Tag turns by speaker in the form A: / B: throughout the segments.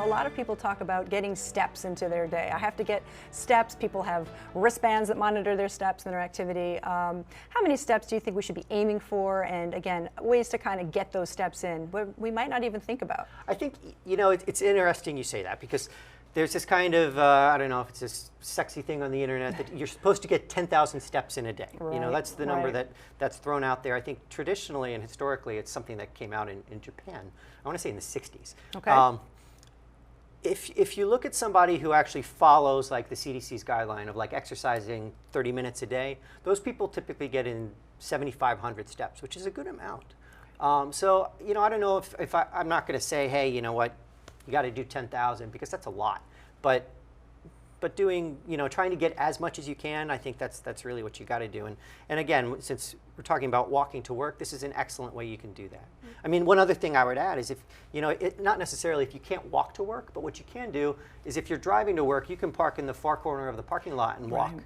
A: lot of people talk about getting steps into their day. I have to get steps. People have wristbands that monitor their steps and their activity. How many steps do you think we should be aiming for? And again, ways to kind of get those steps in where we might not even think about.
B: I think, you know, it's interesting you say that, because there's this kind of, I don't know if it's this sexy thing on the internet that you're supposed to get 10,000 steps in a day.
A: Right,
B: you know, that's the number
A: right.
B: that's thrown out there. I think traditionally and historically it's something that came out in Japan. I want to say in the 60s.
A: Okay.
B: If you look at somebody who actually follows like the CDC's guideline of like exercising 30 minutes a day, those people typically get in 7,500 steps, which is a good amount. So, you know, I don't know if I'm not going to say, hey, you know what, you got to do 10,000, because that's a lot. But doing, you know, trying to get as much as you can, I think that's really what you got to do. And again, since we're talking about walking to work, this is an excellent way you can do that. I mean, one other thing I would add is, if, you know, not necessarily if you can't walk to work, but what you can do is if you're driving to work, you can park in the far corner of the parking lot and walk.
A: Right.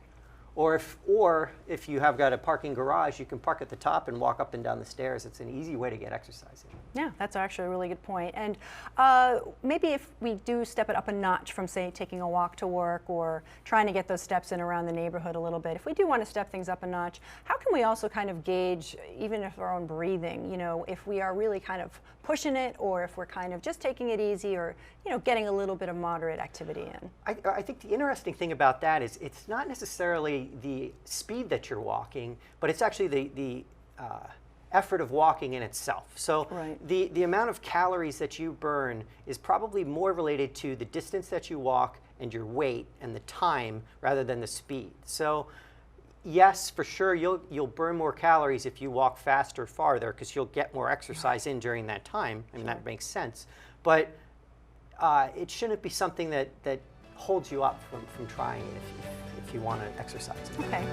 B: Or if you have got a parking garage, you can park at the top and walk up and down the stairs. It's an easy way to get exercise in.
A: Yeah, that's actually a really good point. And maybe if we do step it up a notch from, say, taking a walk to work or trying to get those steps in around the neighborhood a little bit, if we do want to step things up a notch, how can we also kind of gauge, even if our own breathing, you know, if we are really kind of pushing it, or if we're kind of just taking it easy, or, you know, getting a little bit of moderate activity in?
B: I think the interesting thing about that is it's not necessarily the speed that you're walking, but it's actually the effort of walking in itself. So
A: right.
B: the amount of calories that you burn is probably more related to the distance that you walk and your weight and the time rather than the speed. So yes, for sure, you'll burn more calories if you walk faster, farther, because you'll get more exercise in during that time. I mean, that makes sense. But it shouldn't be something that holds you up from trying if you want to exercise.
A: Okay.